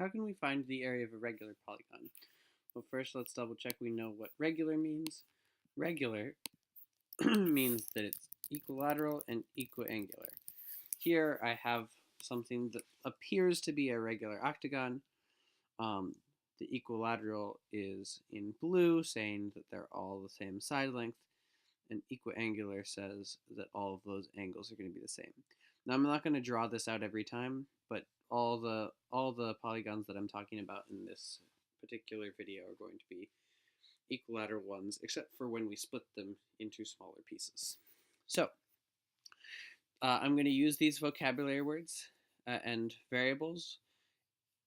How can we find the area of a regular polygon? Well, first let's double check we know what regular means. Regular means that it's equilateral and equiangular. Here I have something that appears to be a regular octagon. The equilateral is in blue, saying that they're all the same side length, and equiangular says that all of those angles are going to be the same. Now I'm not going to draw this out every time, but all the polygons that I'm talking about in this particular video are going to be equilateral ones, except for when we split them into smaller pieces. So I'm going to use these vocabulary words and variables: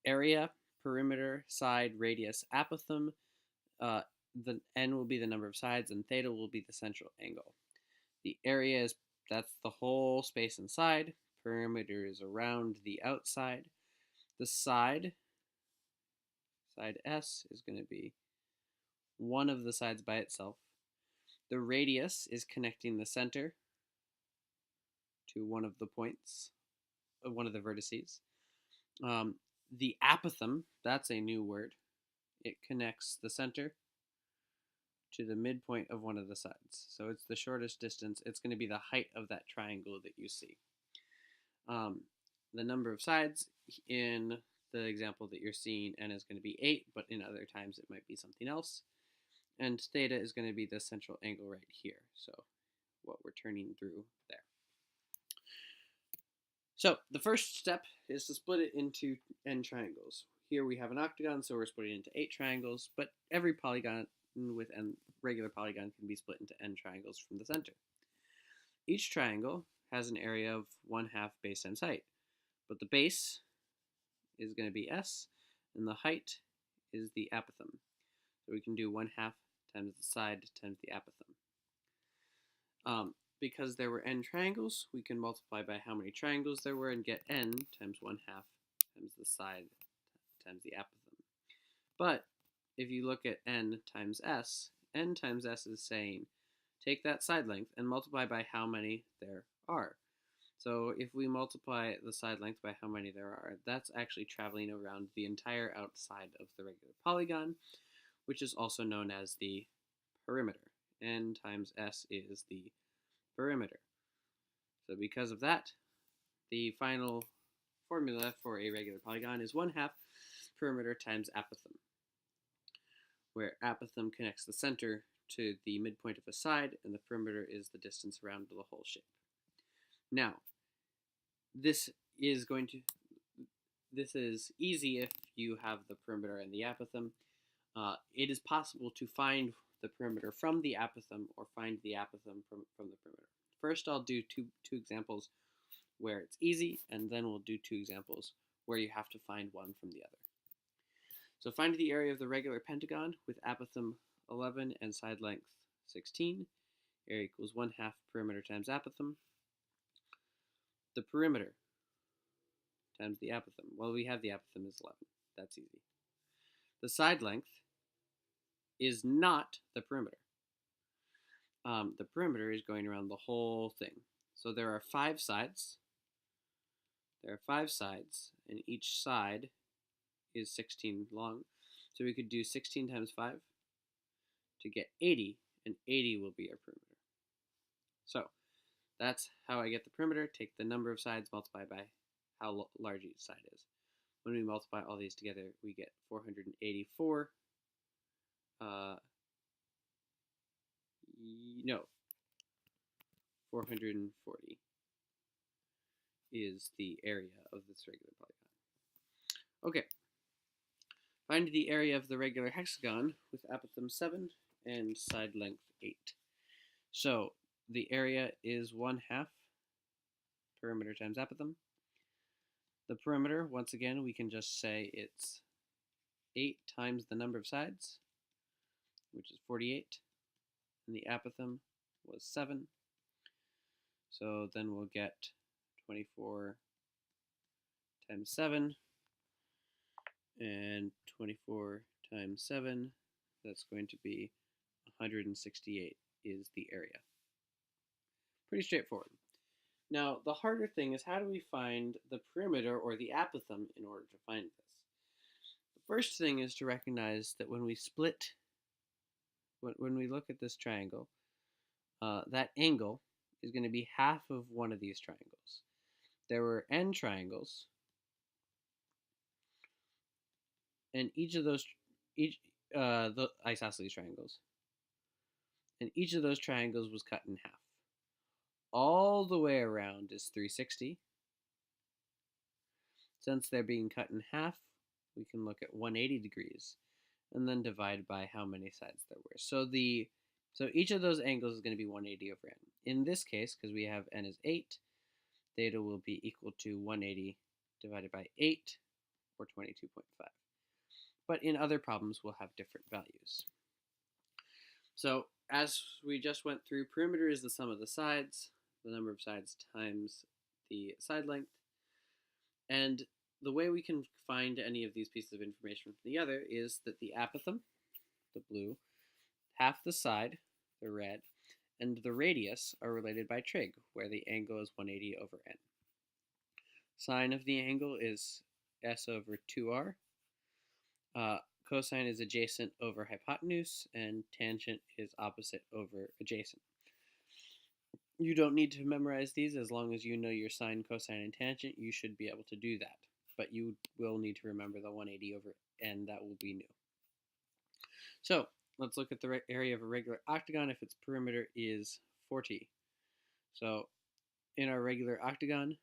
area, perimeter, side, radius, apothem. The n will be the number of sides, and theta will be the central angle. The area that's the whole space inside. Perimeter is around the outside. The side S, is going to be one of the sides by itself. The radius is connecting the center to one of the points, one of the vertices. The apothem, that's a new word. It connects the center to the midpoint of one of the sides. So it's the shortest distance. It's going to be the height of that triangle that you see. The number of sides in the example that you're seeing, n is going to be 8, but in other times it might be something else. And theta is going to be the central angle right here, so what we're turning through there. So the first step is to split it into n triangles. Here we have an octagon, so we're splitting into 8 triangles, but every polygon with n regular polygon can be split into n triangles from the center. Each triangle has an area of 1/2 base times height, but the base is going to be s, and the height is the apothem. So we can do 1/2 times the side times the apothem. Because there were n triangles, we can multiply by how many triangles there were and get n times 1/2 times the side times the apothem. But if you look at n times s is saying take that side length and multiply by how many there are. So if we multiply the side length by how many there are, that's actually traveling around the entire outside of the regular polygon, which is also known as the perimeter. N times s is the perimeter. So because of that, the final formula for a regular polygon is 1/2 perimeter times apothem, where apothem connects the center to the midpoint of a side, and the perimeter is the distance around the whole shape. Now, this is easy if you have the perimeter and the apothem. It is possible to find the perimeter from the apothem or find the apothem from the perimeter. First, I'll do two examples where it's easy, and then we'll do 2 examples where you have to find one from the other. So find the area of the regular pentagon with apothem 11 and side length 16. Area equals 1/2 perimeter times apothem. The perimeter times the apothem. Well, we have the apothem is 11. That's easy. The side length is not the perimeter. The perimeter is going around the whole thing. So there are 5 sides. And each side is 16 long. So we could do 16 times 5 to get 80, and 80 will be our perimeter. So that's how I get the perimeter. Take the number of sides, multiply by how large each side is. When we multiply all these together, we get 484. 440 is the area of this regular polygon. Okay, find the area of the regular hexagon with apothem 7 and side length 8. So the area is 1/2 perimeter times apothem. The perimeter, once again, we can just say it's 8 times the number of sides, which is 48, and the apothem was 7. So then we'll get 24 times 7, and 24 times 7, that's going to be 168 is the area. Pretty straightforward. Now, the harder thing is how do we find the perimeter or the apothem in order to find this? first thing is to recognize that when we split, when we look at this triangle, that angle is going to be half of one of these triangles. There were n triangles, and each of those, the isosceles triangles, and each of those triangles was cut in half. All the way around is 360. Since they're being cut in half, we can look at 180 degrees and then divide by how many sides there were. So each of those angles is going to be 180 over n. In this case, because we have n is 8, theta will be equal to 180 divided by 8, or 22.5. But in other problems, we'll have different values. So as we just went through, perimeter is the sum of the sides, the number of sides times the side length. And the way we can find any of these pieces of information from the other is that the apothem, the blue, half the side, the red, and the radius are related by trig, where the angle is 180 over n. Sine of the angle is s over 2r. Cosine is adjacent over hypotenuse, and tangent is opposite over adjacent. You don't need to memorize these. As long as you know your sine, cosine, and tangent, you should be able to do that. But you will need to remember the 180 over n. That will be new. So let's look at the area of a regular octagon if its perimeter is 40. So in our regular octagon,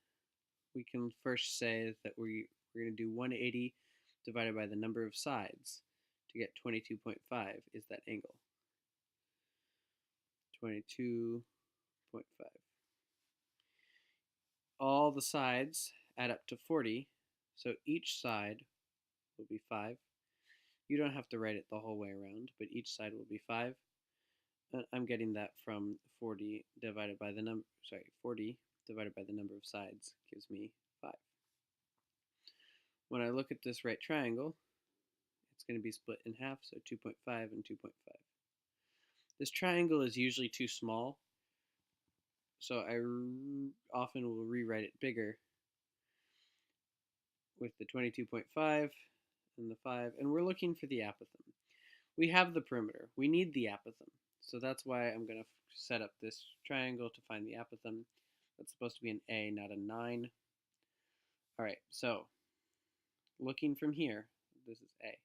we can first say that we're going to do 180 divided by the number of sides to get 22.5 is that angle. 22.5. All the sides add up to 40, so each side will be 5. You don't have to write it the whole way around, but each side will be 5. I'm getting that from 40 divided by the number of sides gives me 5. When I look at this right triangle, it's going to be split in half, so 2.5 and 2.5. This triangle is usually too small, so I often will rewrite it bigger with the 22.5 and the 5, and we're looking for the apothem. We have the perimeter. We need the apothem, so that's why I'm going to set up this triangle to find the apothem. That's supposed to be an A, not a 9. All right, so looking from here, this is A.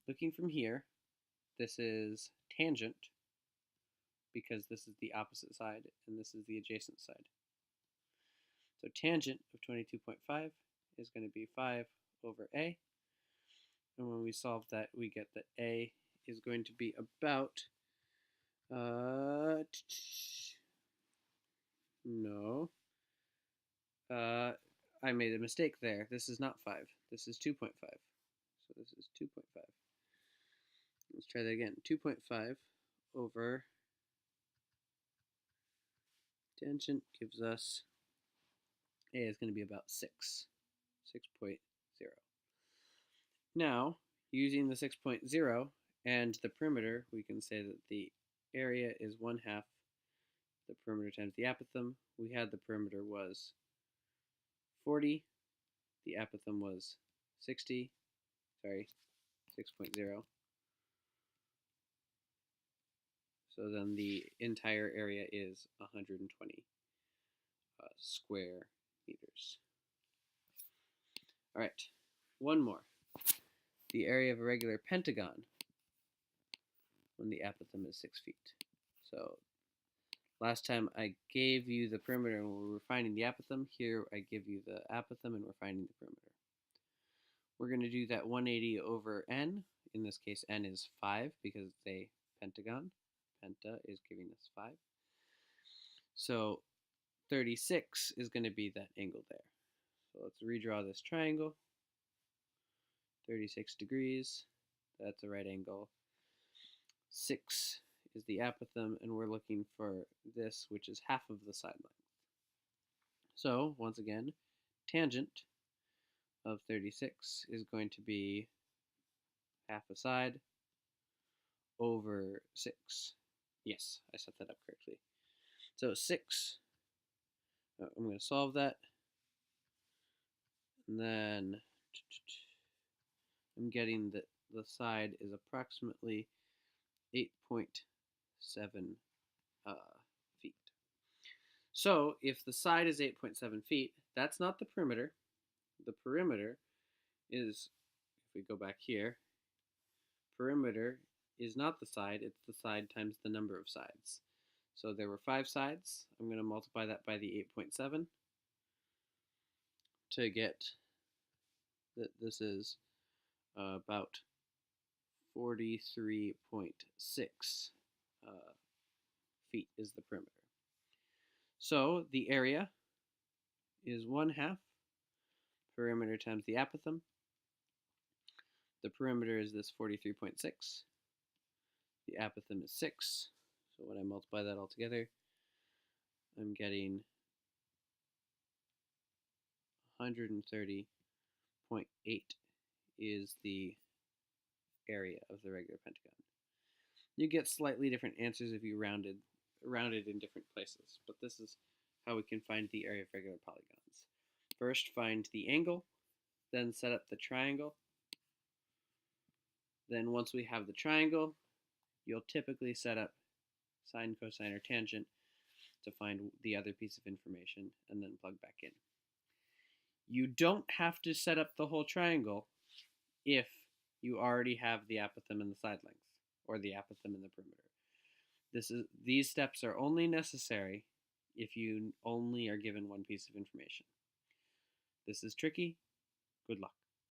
Looking from here, this is tangent, because this is the opposite side and this is the adjacent side. So tangent of 22.5 is going to be 5 over A. And when we solve that, we get that A is going to be about, I made a mistake there. This is not 5. This is 2.5. So this is 2.5. Let's try that again. 2.5 over tangent gives us, A is going to be about 6. 6.0. Now, using the 6.0 and the perimeter, we can say that the area is 1/2 the perimeter times the apothem. We had the perimeter was 40. The apothem was 60. Sorry, 6.0. So then the entire area is 120 square meters. All right, one more. The area of a regular pentagon when the apothem is 6 feet. So last time I gave you the perimeter and we were finding the apothem. Here I give you the apothem and we're finding the perimeter. We're going to do that 180 over n. In this case, n is 5 because it's a pentagon. Penta is giving us 5. So 36 is going to be that angle there. So let's redraw this triangle. 36 degrees, that's a right angle. 6 is the apothem, and we're looking for this, which is half of the side length. So, once again, tangent of 36 is going to be half a side over 6. Yes, I set that up correctly. So 6, I'm going to solve that. And then I'm getting that the side is approximately 8.7 feet. So if the side is 8.7 feet, that's not the perimeter. The perimeter is, if we go back here, perimeter is not the side, it's the side times the number of sides. So there were 5 sides. I'm going to multiply that by the 8.7 to get that this is about 43.6 feet is the perimeter. So the area is 1/2 perimeter times the apothem. The perimeter is this 43.6. The apothem is 6. So when I multiply that all together, I'm getting 130.8 is the area of the regular pentagon. You get slightly different answers if you rounded in different places, but this is how we can find the area of regular polygons. First, find the angle, then set up the triangle. Then once we have the triangle, you'll typically set up sine, cosine, or tangent to find the other piece of information and then plug back in. You don't have to set up the whole triangle if you already have the apothem and the side length, or the apothem and the perimeter. These steps are only necessary if you only are given one piece of information. This is tricky. Good luck.